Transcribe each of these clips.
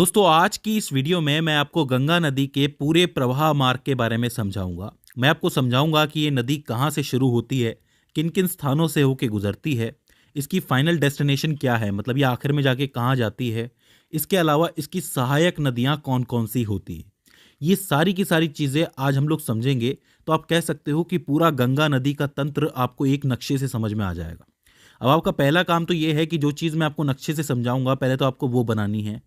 दोस्तों, आज की इस वीडियो में मैं आपको गंगा नदी के पूरे प्रवाह मार्ग के बारे में समझाऊंगा। मैं आपको समझाऊंगा कि ये नदी कहाँ से शुरू होती है, किन किन स्थानों से होके गुजरती है, इसकी फाइनल डेस्टिनेशन क्या है, मतलब ये आखिर में जाके कहाँ जाती है। इसके अलावा इसकी सहायक नदियाँ कौन कौन सी होती है, ये सारी की सारी चीज़ें आज हम लोग समझेंगे। तो आप कह सकते हो कि पूरा गंगा नदी का तंत्र आपको एक नक्शे से समझ में आ जाएगा। अब आपका पहला काम तो ये है कि जो चीज़ मैं आपको नक्शे से समझाऊंगा पहले तो आपको वो बनानी है।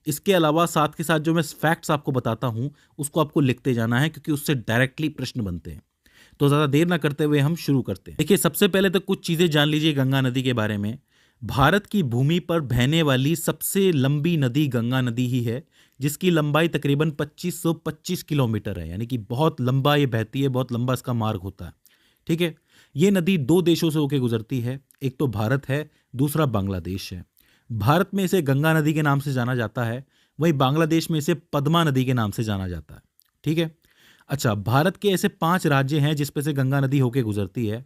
इसके अलावा साथ के साथ जो मैं फैक्ट्स आपको बताता हूं उसको आपको लिखते जाना है, क्योंकि उससे डायरेक्टली प्रश्न बनते हैं। तो ज़्यादा देर ना करते हुए हम शुरू करते हैं। देखिए, सबसे पहले तो कुछ चीज़ें जान लीजिए गंगा नदी के बारे में। भारत की भूमि पर बहने वाली सबसे लंबी नदी गंगा नदी ही है, जिसकी लंबाई तकरीबन 2525 किलोमीटर है। यानी कि बहुत लंबा ये बहती है, बहुत लंबा इसका मार्ग होता है। ठीक है। ये नदी दो देशों से होकर गुजरती है, एक तो भारत है, दूसरा बांग्लादेश है। भारत में इसे गंगा नदी के नाम से जाना जाता है, वहीं बांग्लादेश में इसे पद्मा नदी के नाम से जाना जाता है। ठीक है। अच्छा, भारत के ऐसे 5 राज्य हैं जिस पे से गंगा नदी होकर गुजरती है।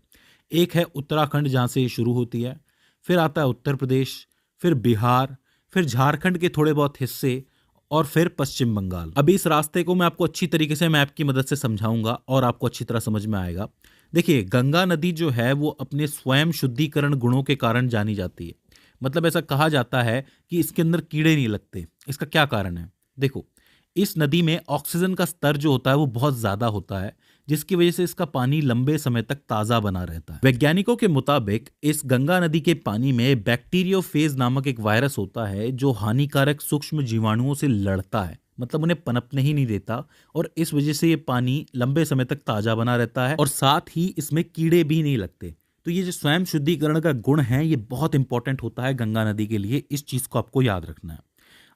एक है उत्तराखंड, जहाँ से ये शुरू होती है, फिर आता है उत्तर प्रदेश, फिर बिहार, फिर झारखंड के थोड़े बहुत हिस्से, और फिर पश्चिम बंगाल। अभी इस रास्ते को मैं आपको अच्छी तरीके से मैप की मदद से समझाऊंगा और आपको अच्छी तरह समझ में आएगा। देखिए, गंगा नदी जो है वो अपने स्वयं शुद्धिकरण गुणों के कारण जानी जाती है। मतलब ऐसा कहा जाता है कि इसके अंदर कीड़े नहीं लगते। इसका क्या कारण है? देखो, इस नदी में ऑक्सीजन का स्तर जो होता है वो बहुत ज़्यादा होता है, जिसकी वजह से इसका पानी लंबे समय तक ताज़ा बना रहता है। वैज्ञानिकों के मुताबिक इस गंगा नदी के पानी में बैक्टीरियोफेज नामक एक वायरस होता है जो हानिकारक सूक्ष्म जीवाणुओं से लड़ता है, मतलब उन्हें पनपने ही नहीं देता, और इस वजह से ये पानी लंबे समय तक ताज़ा बना रहता है और साथ ही इसमें कीड़े भी नहीं लगते। तो ये जो स्वयं शुद्धिकरण का गुण है ये बहुत इंपॉर्टेंट होता है गंगा नदी के लिए। इस चीज़ को आपको याद रखना है।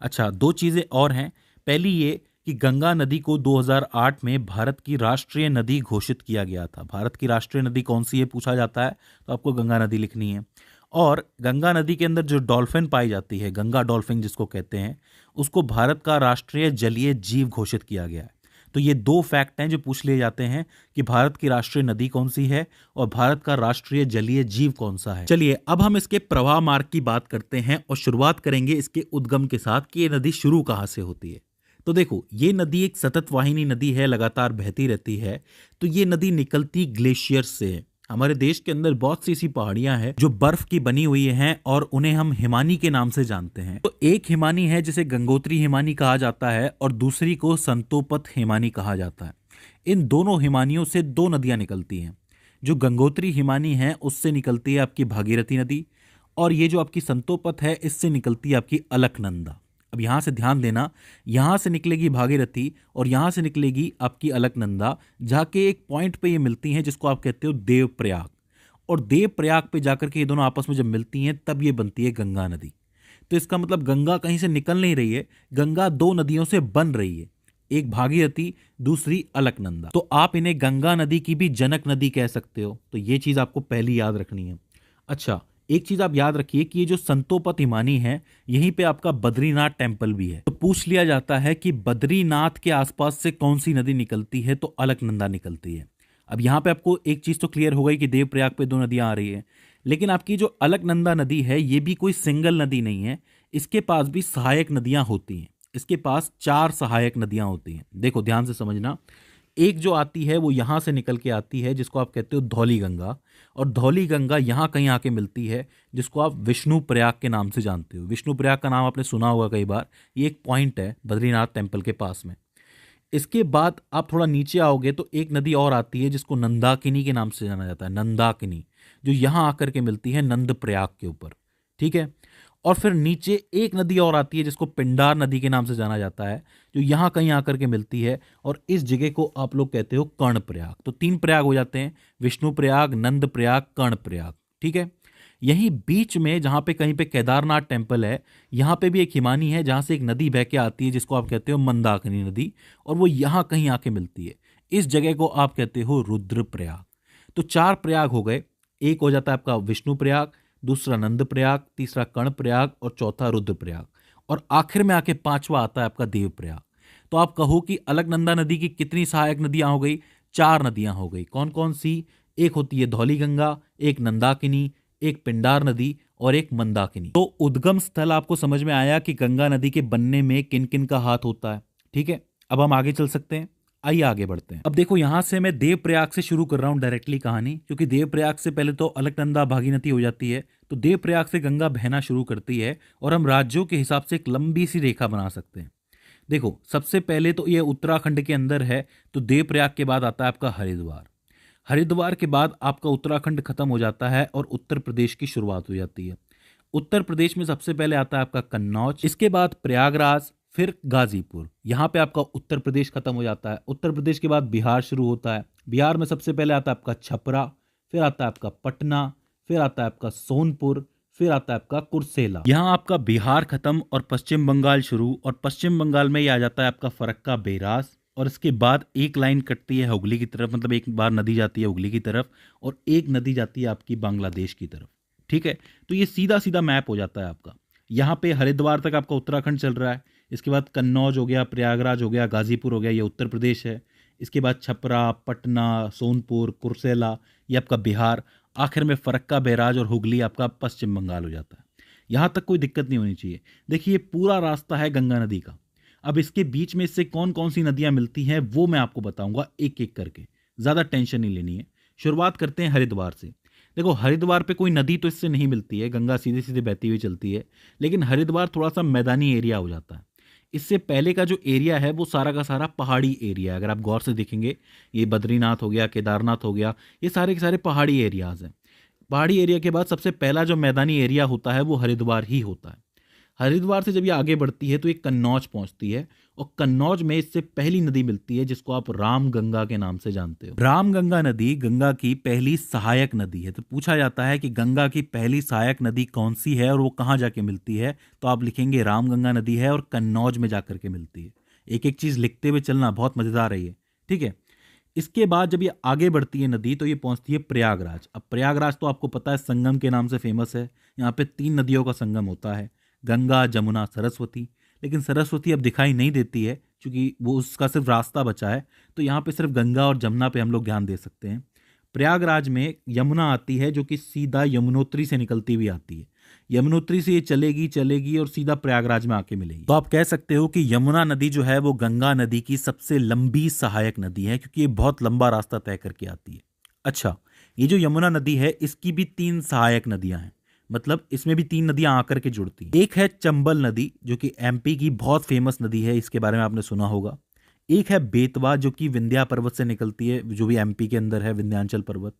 अच्छा, दो चीज़ें और हैं। पहली ये कि गंगा नदी को 2008 में भारत की राष्ट्रीय नदी घोषित किया गया था। भारत की राष्ट्रीय नदी कौन सी है पूछा जाता है तो आपको गंगा नदी लिखनी है। और गंगा नदी के अंदर जो डॉल्फिन पाई जाती है, गंगा डॉल्फिन जिसको कहते हैं, उसको भारत का राष्ट्रीय जलीय जीव घोषित किया गया है। तो ये दो फैक्ट हैं जो पूछ लिए जाते हैं कि भारत की राष्ट्रीय नदी कौन सी है और भारत का राष्ट्रीय जलीय जीव कौन सा है। चलिए, अब हम इसके प्रवाह मार्ग की बात करते हैं और शुरुआत करेंगे इसके उद्गम के साथ कि ये नदी शुरू कहाँ से होती है। तो देखो, ये नदी एक सतत वाहिनी नदी है, लगातार बहती रहती है। तो ये नदी निकलती ग्लेशियर से है। हमारे देश के अंदर बहुत सी ऐसी पहाड़ियां हैं जो बर्फ की बनी हुई हैं और उन्हें हम हिमानी के नाम से जानते हैं। तो एक हिमानी है जिसे गंगोत्री हिमानी कहा जाता है और दूसरी को संतोपत हिमानी कहा जाता है। इन दोनों हिमानियों से दो नदियां निकलती हैं। जो गंगोत्री हिमानी है उससे निकलती है आपकी भागीरथी नदी, और ये जो आपकी संतोपत है इससे निकलती है आपकी अलकनंदा। अब यहाँ से ध्यान देना, यहाँ से निकलेगी भागीरथी और यहाँ से निकलेगी आपकी अलकनंदा, जाके एक पॉइंट पे ये मिलती हैं जिसको आप कहते हो देवप्रयाग। और देवप्रयाग पे जाकर के ये दोनों आपस में जब मिलती हैं तब ये बनती है गंगा नदी। तो इसका मतलब गंगा कहीं से निकल नहीं रही है, गंगा दो नदियों से बन रही है, एक भागीरथी, दूसरी अलकनंदा। तो आप इन्हें गंगा नदी की भी जनक नदी कह सकते हो। तो ये चीज़ आपको पहली याद रखनी है। अच्छा, एक चीज आप याद रखिए कि ये जो संतोपत हिमानी है यहीं पे आपका बद्रीनाथ टेम्पल भी है। तो पूछ लिया जाता है कि बद्रीनाथ के आसपास से कौन सी नदी निकलती है, तो अलकनंदा निकलती है। अब यहाँ पे आपको एक चीज तो क्लियर हो गई कि देवप्रयाग पे दो नदियां आ रही है, लेकिन आपकी जो अलकनंदा नदी है ये भी कोई सिंगल नदी नहीं है। इसके पास भी सहायक नदियां होती हैं। इसके पास 4 सहायक नदियां होती हैं। देखो, ध्यान से समझना। एक जो आती है वो यहाँ से निकल के आती है जिसको आप कहते हो धौली गंगा, और धौली गंगा यहाँ कहीं आके मिलती है जिसको आप विष्णु प्रयाग के नाम से जानते हो। विष्णु प्रयाग का नाम आपने सुना होगा कई बार। ये एक पॉइंट है बद्रीनाथ टेम्पल के पास में। इसके बाद आप थोड़ा नीचे आओगे तो एक नदी और आती है जिसको नंदाकिनी के नाम से जाना जाता है, नंदाकिनी, जो यहाँ आकर के मिलती है नंद प्रयाग के ऊपर। ठीक है। और फिर नीचे एक नदी और आती है जिसको पिंडार नदी के नाम से जाना जाता है, जो यहाँ कहीं आकर के मिलती है, और इस जगह को आप लोग कहते हो कर्ण प्रयाग। तो 3 प्रयाग हो जाते हैं, विष्णु प्रयाग, नंद प्रयाग, कर्ण प्रयाग। ठीक है। यहीं बीच में जहाँ पे कहीं पे केदारनाथ टेम्पल है, यहाँ पे भी एक हिमानी है जहाँ से एक नदी बह के आती है जिसको आप कहते हो मंदाकिनी नदी, और वो यहाँ कहीं आके मिलती है। इस जगह को आप कहते हो रुद्रप्रयाग। तो 4 प्रयाग हो गए। एक हो जाता है आपका विष्णु प्रयाग, दूसरा नंद प्रयाग, तीसरा कर्ण प्रयाग और चौथा रुद्र प्रयाग, और आखिर में आके 5वां आता है आपका देव प्रयाग। तो आप कहो कि अलकनंदा नदी की कितनी सहायक नदियां हो गई? 4 नदियां हो गई। कौन कौन सी? एक होती है धौली गंगा, एक नंदाकिनी, एक पिंडार नदी और एक मंदाकिनी। तो उद्गम स्थल आपको समझ में आया कि गंगा नदी के बनने में किन किन का हाथ होता है। ठीक है, अब हम आगे चल सकते हैं। आइए आगे बढ़ते हैं। अब देखो, यहां से मैं देवप्रयाग से शुरू कर रहा हूं डायरेक्टली कहानी, क्योंकि देवप्रयाग से पहले तो अलकनंदा भागीरथी हो जाती है। तो देवप्रयाग से गंगा बहना शुरू करती है और हम राज्यों के हिसाब से एक लंबी सी रेखा बना सकते हैं। देखो, सबसे पहले तो ये उत्तराखंड के अंदर है, तो देवप्रयाग के बाद आता है आपका हरिद्वार। हरिद्वार के बाद आपका उत्तराखंड खत्म हो जाता है और उत्तर प्रदेश की शुरुआत हो जाती है। उत्तर प्रदेश में सबसे पहले आता है आपका कन्नौज, इसके बाद प्रयागराज, फिर गाजीपुर। यहाँ पे आपका उत्तर प्रदेश खत्म हो जाता है। उत्तर प्रदेश के बाद बिहार शुरू होता है। बिहार में सबसे पहले आता है आपका छपरा, फिर आता है आपका पटना, फिर आता है आपका सोनपुर, फिर आता है आपका कुर्सेला। यहाँ आपका बिहार खत्म और पश्चिम बंगाल शुरू, और पश्चिम बंगाल में ये आ जाता है आपका फरक्का बेरास। और इसके बाद एक लाइन कटती है हुगली की तरफ, मतलब एक बार नदी जाती है हुगली की तरफ और एक नदी जाती है आपकी बांग्लादेश की तरफ। ठीक है, तो ये सीधा सीधा मैप हो जाता है आपका। यहाँ पे हरिद्वार तक आपका उत्तराखंड चल रहा है, इसके बाद कन्नौज हो गया, प्रयागराज हो गया, गाजीपुर हो गया, ये उत्तर प्रदेश है। इसके बाद छपरा, पटना, सोनपुर, कुर्सेला, ये आपका बिहार। आखिर में फरक्का बैराज और हुगली आपका पश्चिम बंगाल हो जाता है। यहाँ तक कोई दिक्कत नहीं होनी चाहिए। देखिए, पूरा रास्ता है गंगा नदी का। अब इसके बीच में इससे कौन कौन सी नदियाँ मिलती हैं वो मैं आपको बताऊंगा एक एक करके, ज़्यादा टेंशन नहीं लेनी है। शुरुआत करते हैं हरिद्वार से। देखो, हरिद्वार पे कोई नदी तो इससे नहीं मिलती है, गंगा सीधे सीधे बहती हुई चलती है, लेकिन हरिद्वार थोड़ा सा मैदानी एरिया हो जाता है। इससे पहले का जो एरिया है वो सारा का सारा पहाड़ी एरिया है। अगर आप गौर से देखेंगे, ये बद्रीनाथ हो गया, केदारनाथ हो गया, ये सारे के सारे पहाड़ी एरियाज हैं। पहाड़ी एरिया के बाद सबसे पहला जो मैदानी एरिया होता है वो हरिद्वार ही होता है। हरिद्वार से जब ये आगे बढ़ती है तो ये कन्नौज पहुंचती है, और कन्नौज में इससे पहली नदी मिलती है जिसको आप राम गंगा के नाम से जानते हो। राम गंगा नदी गंगा की पहली सहायक नदी है। तो पूछा जाता है कि गंगा की पहली सहायक नदी कौन सी है और वो कहाँ जाके मिलती है, तो आप लिखेंगे राम गंगा नदी है और कन्नौज में जाकर के मिलती है। एक एक चीज लिखते हुए चलना, बहुत मजेदार है ये। ठीक है, इसके बाद जब ये आगे बढ़ती है नदी तो ये पहुंचती है प्रयागराज। अब प्रयागराज तो आपको पता है संगम के नाम से फेमस है। यहाँ पे 3 नदियों का संगम होता है, गंगा, जमुना, सरस्वती। लेकिन सरस्वती अब दिखाई नहीं देती है क्योंकि वो उसका सिर्फ रास्ता बचा है, तो यहाँ पे सिर्फ गंगा और जमुना पे हम लोग ध्यान दे सकते हैं। प्रयागराज में यमुना आती है जो कि सीधा यमुनोत्री से निकलती हुई आती है। यमुनोत्री से ये चलेगी चलेगी और सीधा प्रयागराज में आके मिलेगी। तो आप कह सकते हो कि यमुना नदी जो है वो गंगा नदी की सबसे लंबी सहायक नदी है, क्योंकि ये बहुत लंबा रास्ता तय करके आती है। अच्छा, ये जो यमुना नदी है इसकी भी 3 सहायक नदियां हैं, मतलब इसमें भी 3 नदियां आकर के जुड़ती हैं। एक है चंबल नदी जो कि एमपी की बहुत फेमस नदी है, इसके बारे में आपने सुना होगा। एक है बेतवा जो कि विंध्या पर्वत से निकलती है, जो भी एमपी के अंदर है, विंध्याचल पर्वत।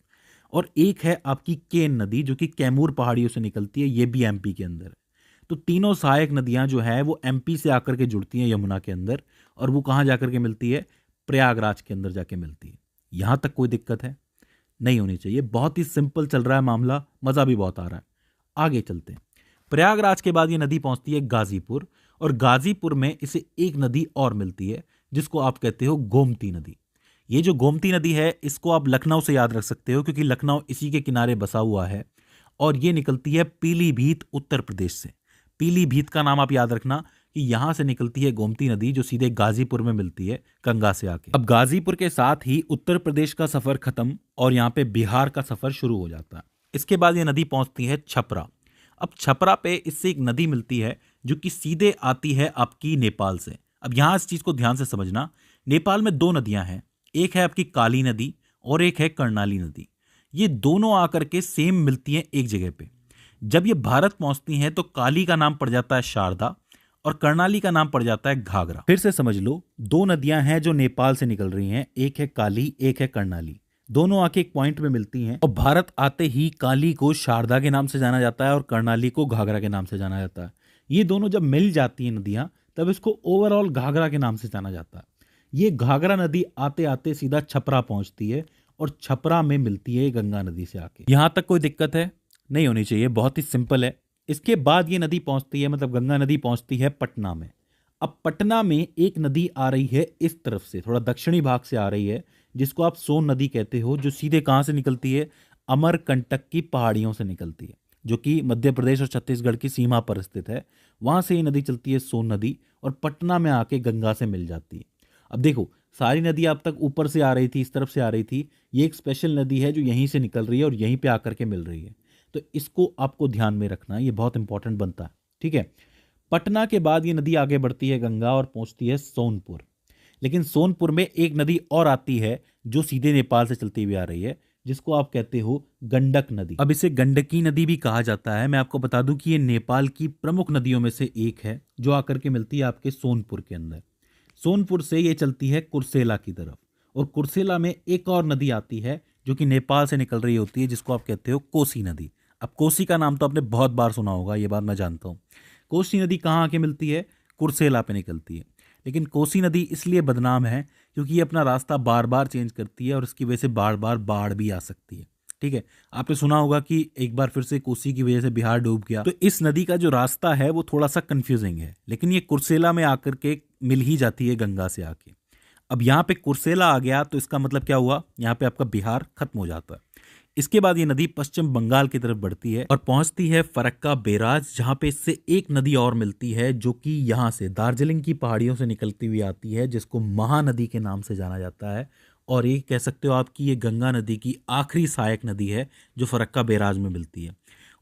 और एक है आपकी केन नदी जो कि कैमूर पहाड़ियों से निकलती है, ये भी एमपी के अंदर है। तो तीनों सहायक नदियां जो है वो एमपी से आकर के जुड़ती हैं यमुना के अंदर, और वो कहाँ जाकर के मिलती है, प्रयागराज के अंदर जाके मिलती है। यहां तक कोई दिक्कत है नहीं होनी चाहिए, बहुत ही सिंपल चल रहा है मामला, मजा भी बहुत आ रहा है। आगे चलते हैं। प्रयागराज के बाद ये नदी पहुंचती है गाजीपुर, और गाजीपुर में इसे एक नदी और मिलती है जिसको आप कहते हो गोमती नदी। ये जो गोमती नदी है इसको आप लखनऊ से याद रख सकते हो, क्योंकि लखनऊ इसी के किनारे बसा हुआ है, और ये निकलती है पीलीभीत उत्तर प्रदेश से। पीलीभीत का नाम आप याद रखना कि यहां से निकलती है गोमती नदी जो सीधे गाजीपुर में मिलती है गंगा से आके। अब गाजीपुर के साथ ही उत्तर प्रदेश का सफर खत्म और यहाँ पे बिहार का सफर शुरू हो जाता है। इसके बाद ये नदी पहुंचती है छपरा। अब छपरा पे इससे एक नदी मिलती है जो कि सीधे आती है आपकी नेपाल से। अब यहां इस चीज को ध्यान से समझना, नेपाल में 2 नदियां हैं, एक है आपकी काली नदी और एक है कर्णाली नदी। ये दोनों आकर के सेम मिलती हैं एक जगह पे। जब ये भारत पहुंचती हैं तो काली का नाम पड़ जाता है शारदा और कर्णाली का नाम पड़ जाता है घाघरा। फिर से समझ लो, 2 नदियां हैं जो नेपाल से निकल रही हैं, एक है काली एक है कर्णाली। दोनों आके एक पॉइंट में मिलती हैं, और भारत आते ही काली को शारदा के नाम से जाना जाता है और कर्णाली को घाघरा के नाम से जाना जाता है। ये दोनों जब मिल जाती हैं नदियां, तब इसको ओवरऑल घाघरा के नाम से जाना जाता है। ये घाघरा नदी आते आते सीधा छपरा पहुंचती है और छपरा में मिलती है गंगा नदी से आके। यहां तक कोई दिक्कत है नहीं होनी चाहिए, बहुत ही सिंपल है। इसके बाद ये नदी पहुंचती है, मतलब गंगा नदी पहुंचती है पटना में। अब पटना में एक नदी आ रही है इस तरफ से, थोड़ा दक्षिणी भाग से आ रही है, जिसको आप सोन नदी कहते हो, जो सीधे कहां से निकलती है, अमरकंटक की पहाड़ियों से निकलती है, जो कि मध्य प्रदेश और छत्तीसगढ़ की सीमा पर स्थित है। वहां से ये नदी चलती है सोन नदी और पटना में आके गंगा से मिल जाती है। अब देखो, सारी नदी अब तक ऊपर से आ रही थी, इस तरफ से आ रही थी, ये एक स्पेशल नदी है जो यहीं से निकल रही है और यहीं पे आकर के मिल रही है। तो इसको आपको ध्यान में रखना है, ये बहुत इंपॉर्टेंट बनता है। ठीक है, पटना के बाद ये नदी आगे बढ़ती है गंगा और पहुंचती है सोनपुर। लेकिन सोनपुर में एक नदी और आती है जो सीधे नेपाल से चलती हुई आ रही है, जिसको आप कहते हो गंडक नदी। अब इसे गंडकी नदी भी कहा जाता है। मैं आपको बता दूं कि ये नेपाल की प्रमुख नदियों में से एक है जो आकर के मिलती है आपके सोनपुर के अंदर। सोनपुर से ये चलती है कुर्सेला की तरफ, और कुर्सेला में एक और नदी आती है जो कि नेपाल से निकल रही होती है, जिसको आप कहते हो कोसी नदी। अब कोसी का नाम तो आपने बहुत बार सुना होगा, ये बात मैं जानता हूँ। कोसी नदी कहाँ आके मिलती है? कुर्सेला पे निकलती है। लेकिन कोसी नदी इसलिए बदनाम है क्योंकि ये अपना रास्ता बार बार चेंज करती है और इसकी वजह से बार बार बाढ़ भी आ सकती है। ठीक है, आपने सुना होगा कि एक बार फिर से कोसी की वजह से बिहार डूब गया। तो इस नदी का जो रास्ता है वो थोड़ा सा कंफ्यूजिंग है, लेकिन ये कुर्सेला में आकर के मिल ही जाती है गंगा से आके। अब यहाँ पे कुर्सेला आ गया तो इसका मतलब क्या हुआ? यहाँ पे आपका बिहार खत्म हो जाता है। इसके बाद ये नदी पश्चिम बंगाल की तरफ बढ़ती है और पहुंचती है फरक्का बैराज, जहां पे इससे एक नदी और मिलती है जो कि यहां से दार्जिलिंग की पहाड़ियों से निकलती हुई आती है, जिसको महानदी के नाम से जाना जाता है। और ये कह सकते हो आप कि ये गंगा नदी की आखिरी सहायक नदी है जो फरक्का बैराज में मिलती है।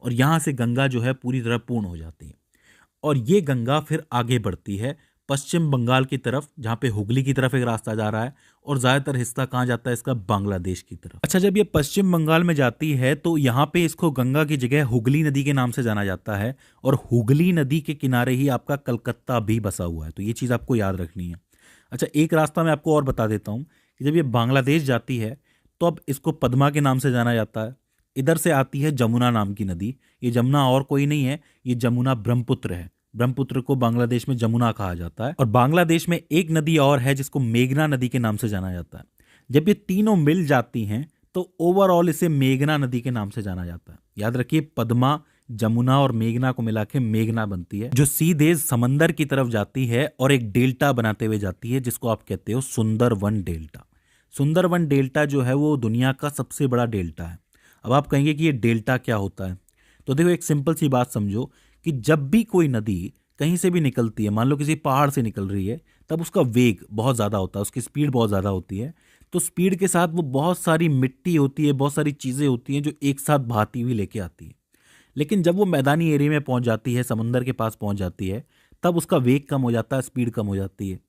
और यहाँ से गंगा जो है पूरी तरह पूर्ण हो जाती है। और ये गंगा फिर आगे बढ़ती है पश्चिम बंगाल की तरफ, जहाँ पे हुगली की तरफ एक रास्ता जा रहा है, और ज़्यादातर हिस्सा कहाँ जाता है इसका? बांग्लादेश की तरफ। अच्छा, जब ये पश्चिम बंगाल में जाती है तो यहाँ पे इसको गंगा की जगह हुगली नदी के नाम से जाना जाता है, और हुगली नदी के किनारे ही आपका कलकत्ता भी बसा हुआ है। तो ये चीज़ आपको याद रखनी है। अच्छा, एक रास्ता मैं आपको और बता देता हूँ कि जब ये बांग्लादेश जाती है तो अब इसको पद्मा के नाम से जाना जाता है। इधर से आती है जमुना नाम की नदी। ये जमुना और कोई नहीं है, ये जमुना ब्रह्मपुत्र है। ब्रह्मपुत्र को बांग्लादेश में जमुना कहा जाता है। और बांग्लादेश में एक नदी और है जिसको मेघना नदी के नाम से जाना जाता है। जब ये तीनों मिल जाती हैं तो ओवरऑल इसे मेघना नदी के नाम से जाना जाता है। याद रखिए, पद्मा, जमुना और मेघना को मिला के मेघना बनती है, जो सीधे समंदर की तरफ जाती है और एक डेल्टा बनाते हुए जाती है, जिसको आप कहते हो सुंदरवन डेल्टा। सुंदरवन डेल्टा जो है वो दुनिया का सबसे बड़ा डेल्टा है। अब आप कहेंगे कि ये डेल्टा क्या होता है? तो देखो, एक सिंपल सी बात समझो कि जब भी कोई नदी कहीं से भी निकलती है, मान लो किसी पहाड़ से निकल रही है, तब उसका वेग बहुत ज़्यादा होता है, उसकी स्पीड बहुत ज़्यादा होती है। तो स्पीड के साथ वो बहुत सारी मिट्टी होती है, बहुत सारी चीज़ें होती हैं जो एक साथ बहाती हुई लेके आती है। लेकिन जब वो मैदानी एरिया में पहुंच जाती है, समंदर के पास पहुंच जाती है, तब उसका वेग कम हो जाता है, स्पीड कम हो जाती है।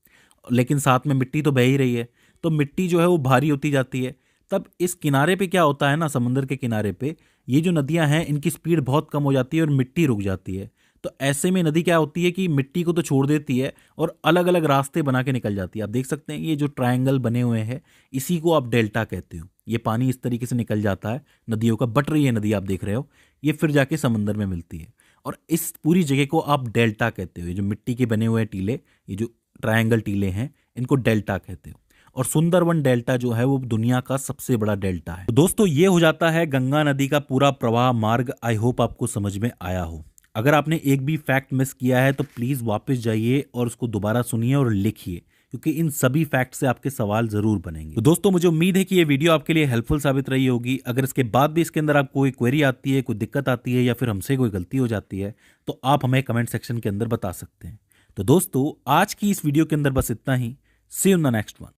लेकिन साथ में मिट्टी तो बह ही रही है, तो मिट्टी जो है वो भारी होती जाती है। तब इस किनारे पे क्या होता है ना, समंदर के किनारे पे ये जो नदियां हैं इनकी स्पीड बहुत कम हो जाती है और मिट्टी रुक जाती है। तो ऐसे में नदी क्या होती है कि मिट्टी को तो छोड़ देती है और अलग अलग रास्ते बना के निकल जाती है। आप देख सकते हैं ये जो ट्रायंगल बने हुए हैं, इसी को आप डेल्टा कहते हो। ये पानी इस तरीके से निकल जाता है नदियों का, बट रही है नदी, आप देख रहे हो, ये फिर जाके समंदर में मिलती है। और इस पूरी जगह को आप डेल्टा कहते हो। ये जो मिट्टी के बने हुए टीले, ये जो ट्रायंगल टीले हैं, इनको डेल्टा कहते हो। और सुंदरवन डेल्टा जो है वो दुनिया का सबसे बड़ा डेल्टा है। तो दोस्तों, ये हो जाता है गंगा नदी का पूरा प्रवाह मार्ग। आई होप आपको समझ में आया हो। अगर आपने एक भी फैक्ट मिस किया है तो प्लीज़ वापस जाइए और उसको दोबारा सुनिए और लिखिए, क्योंकि इन सभी फैक्ट से आपके सवाल जरूर बनेंगे। तो दोस्तों, मुझे उम्मीद है कि ये वीडियो आपके लिए हेल्पफुल साबित रही होगी। अगर इसके बाद भी इसके अंदर आपको कोई क्वेरी आती है, कोई दिक्कत आती है, या फिर हमसे कोई गलती हो जाती है, तो आप हमें कमेंट सेक्शन के अंदर बता सकते हैं। तो दोस्तों, आज की इस वीडियो के अंदर बस इतना ही। See you in the next one.